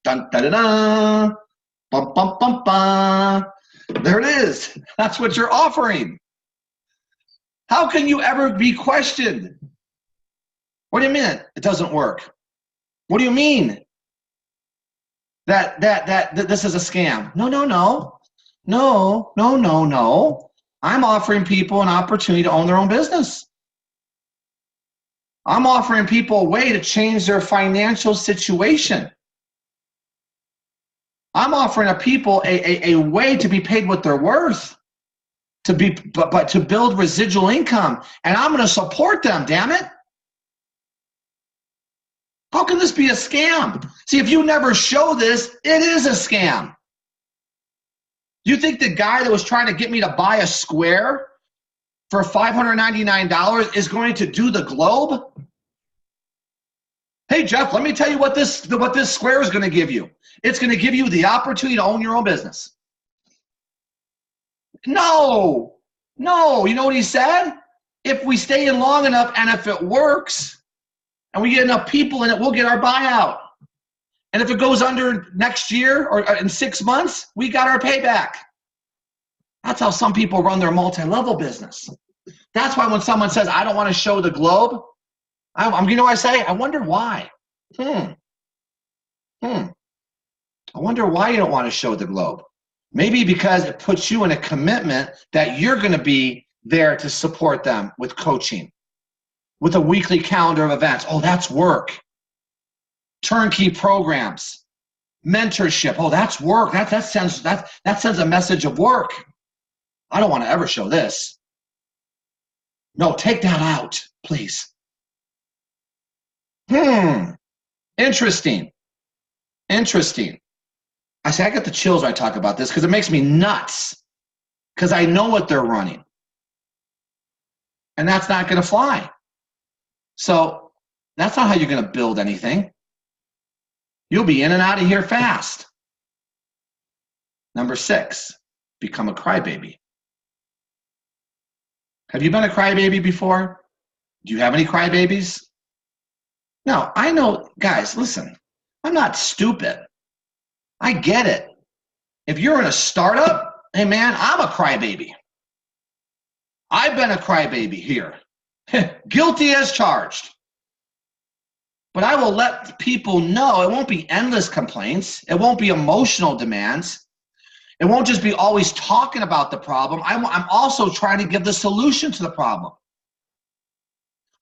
Dun, da, da, da. Bum, bum, bum, bum. There it is. That's what you're offering. How can you ever be questioned? What do you mean it doesn't work? What do you mean that this is a scam? No. I'm offering people an opportunity to own their own business. I'm offering people a way to change their financial situation. I'm offering people a way to be paid what they're worth, to build residual income, and I'm going to support them, damn it. How can this be a scam? See, if you never show this, it is a scam. You think the guy that was trying to get me to buy a square for $599 is going to do the globe? Hey, Jeff, let me tell you what this square is going to give you. It's going to give you the opportunity to own your own business. No. You know what he said? If we stay in long enough and if it works and we get enough people in it, we'll get our buyout. And if it goes under next year or in 6 months, we got our payback. That's how some people run their multi-level business. That's why when someone says, I don't want to show the globe, you know what I say? I wonder why. I wonder why you don't want to show the globe. Maybe because it puts you in a commitment that you're going to be there to support them with coaching, with a weekly calendar of events. Oh, that's work. Turnkey programs, mentorship. Oh, that's work. That sends a message of work. I don't want to ever show this. No, take that out, please. Interesting. I say I get the chills when I talk about this because it makes me nuts because I know what they're running. And that's not going to fly. So that's not how you're going to build anything. You'll be in and out of here fast. Number 6, become a crybaby. Have you been a crybaby before? Do you have any crybabies? No, I know, guys, listen, I'm not stupid. I get it. If you're in a startup, hey man, I'm a crybaby. I've been a crybaby here. Guilty as charged. But I will let people know it won't be endless complaints. It won't be emotional demands. It won't just be always talking about the problem. I'm also trying to give the solution to the problem.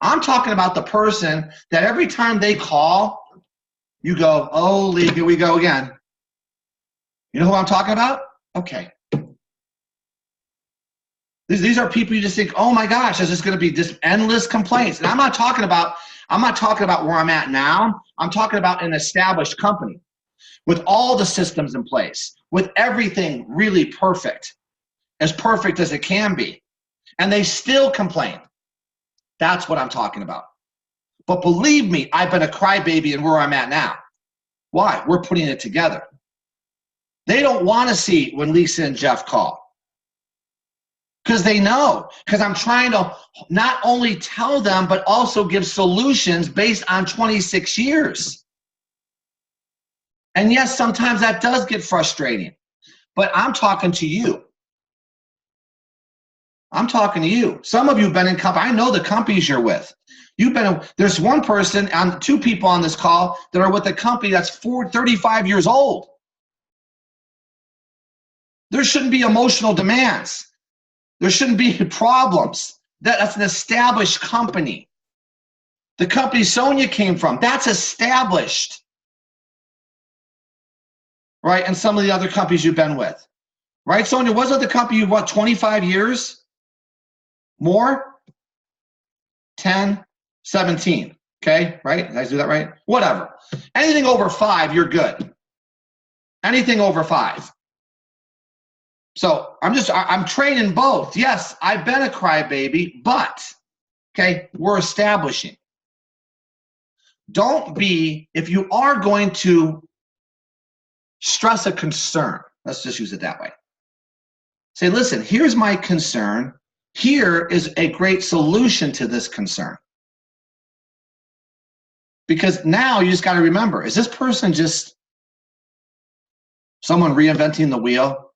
I'm talking about the person that every time they call, you go, oh, Lee, here we go again. You know who I'm talking about? Okay. These are people you just think, oh my gosh, there's just going to be just endless complaints. And I'm not talking about where I'm at now. I'm talking about an established company with all the systems in place, with everything really perfect as it can be. And they still complain. That's what I'm talking about. But believe me, I've been a crybaby in where I'm at now. Why? We're putting it together. They don't want to see when Lisa and Jeff call. Because they know. Because I'm trying to not only tell them, but also give solutions based on 26 years. And yes, sometimes that does get frustrating. But I'm talking to you. I'm talking to you. Some of you have been in company. I know the companies you're with. There's one person, and 2 people on this call that are with a company that's 35 years old. There shouldn't be emotional demands. There shouldn't be problems. That's an established company. The company Sonia came from, that's established. Right? And some of the other companies you've been with. Right, Sonia? Wasn't the company you've, 25 years? More? 10, 17. Okay, right? Did I do that right? Whatever. Anything over 5, you're good. Anything over 5. So I'm training both. Yes, I've been a crybaby, but, okay, we're establishing. Don't be, if you are going to stress a concern, let's just use it that way. Say, listen, here's my concern. Here is a great solution to this concern. Because now you just got to remember, is this person just someone reinventing the wheel?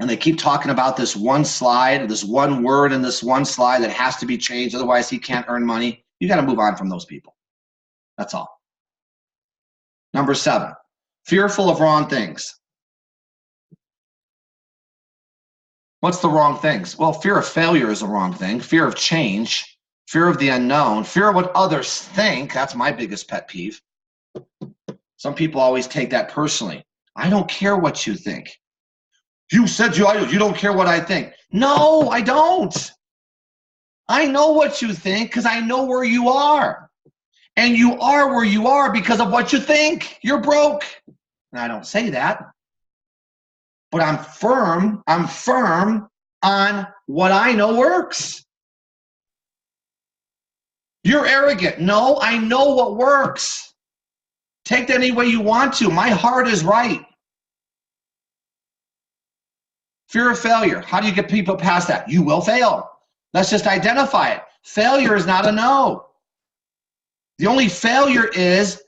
And they keep talking about this one slide, this one word in this one slide that has to be changed, otherwise he can't earn money. You got to move on from those people. That's all. Number 7, fearful of wrong things. What's the wrong things? Well, fear of failure is the wrong thing. Fear of change, fear of the unknown, fear of what others think. That's my biggest pet peeve. Some people always take that personally. I don't care what you think. You said you don't care what I think. No, I don't. I know what you think because I know where you are. And you are where you are because of what you think. You're broke. And I don't say that. But I'm firm on what I know works. You're arrogant. No, I know what works. Take that any way you want to. My heart is right. Fear of failure. How do you get people past that? You will fail. Let's just identify it. Failure is not a no. The only failure is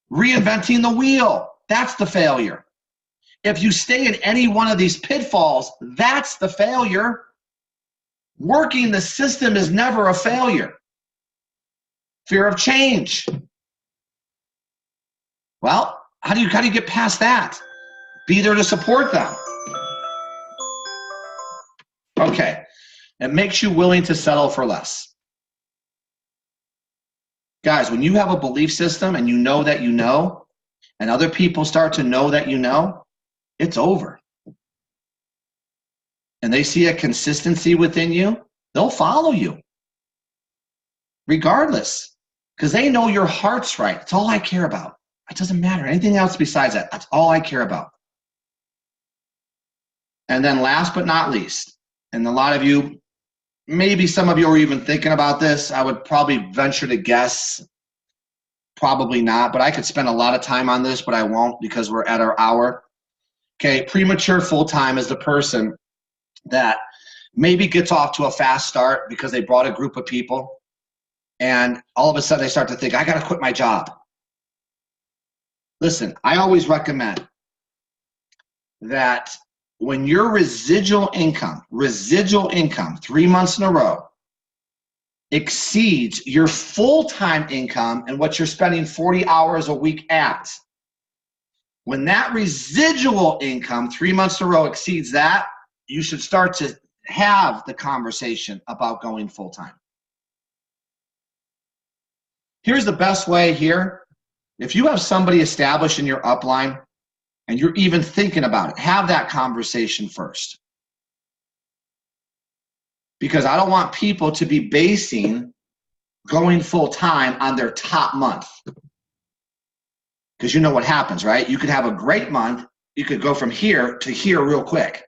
reinventing the wheel. That's the failure. If you stay in any one of these pitfalls, that's the failure. Working the system is never a failure. Fear of change. Well, how do you get past that? Be there to support them. Okay, it makes you willing to settle for less. Guys, when you have a belief system and you know that you know, and other people start to know that you know, it's over. And they see a consistency within you, they'll follow you. Regardless. Because they know your heart's right. It's all I care about. It doesn't matter. Anything else besides that, that's all I care about. And then last but not least, and a lot of you, maybe some of you are even thinking about this. I would probably venture to guess, probably not, but I could spend a lot of time on this, but I won't because we're at our hour. Okay, premature full-time is the person that maybe gets off to a fast start because they brought a group of people, and all of a sudden they start to think, I got to quit my job. Listen, I always recommend that when your residual income, 3 months in a row, exceeds your full-time income and what you're spending 40 hours a week at, when that residual income 3 months in a row exceeds that, you should start to have the conversation about going full-time. Here's the best way here. If you have somebody established in your upline and you're even thinking about it, have that conversation first. Because I don't want people to be basing going full-time on their top month. Because you know what happens, right? You could have a great month. You could go from here to here real quick.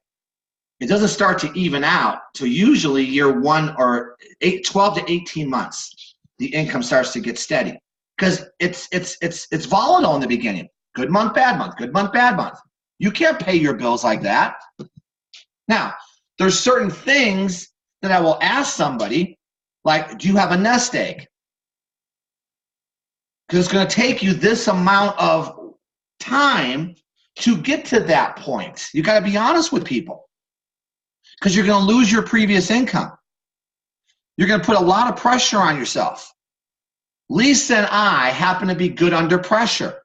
It doesn't start to even out till usually year 1 or 12 to 18 months. The income starts to get steady because it's volatile in the beginning. Good month, bad month. Good month, bad month. You can't pay your bills like that. Now, there's certain things that I will ask somebody, like, do you have a nest egg? Because it's going to take you this amount of time to get to that point. You got to be honest with people because you're going to lose your previous income. You're going to put a lot of pressure on yourself. Lisa and I happen to be good under pressure.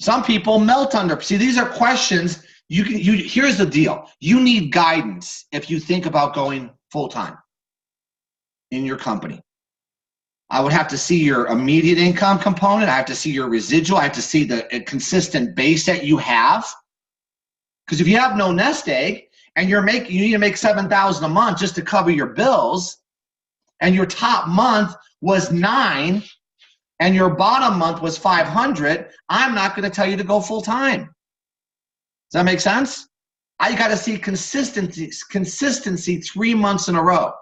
Some people melt under. See, these are questions. Here's the deal. You need guidance if you think about going full-time in your company. I would have to see your immediate income component. I have to see your residual. I have to see the consistent base that you have. Because if you have no nest egg and you need to make $7,000 a month just to cover your bills, and your top month was 9, and your bottom month was 500, I'm not going to tell you to go full-time. Does that make sense? I got to see consistency 3 months in a row.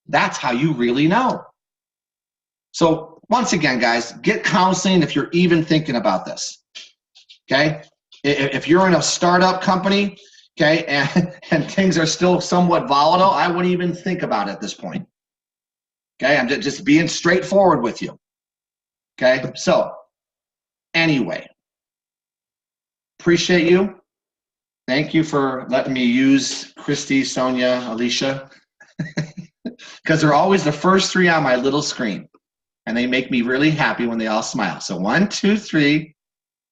That's how you really know. So once again, guys, get counseling if you're even thinking about this. Okay? If you're in a startup company, okay, and things are still somewhat volatile, I wouldn't even think about it at this point. Okay, I'm just being straightforward with you. Okay, so anyway, appreciate you. Thank you for letting me use Christy, Sonia, Alicia, because they're always the first 3 on my little screen, and they make me really happy when they all smile. So 1, 2, 3,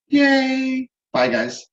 yay! Bye, guys.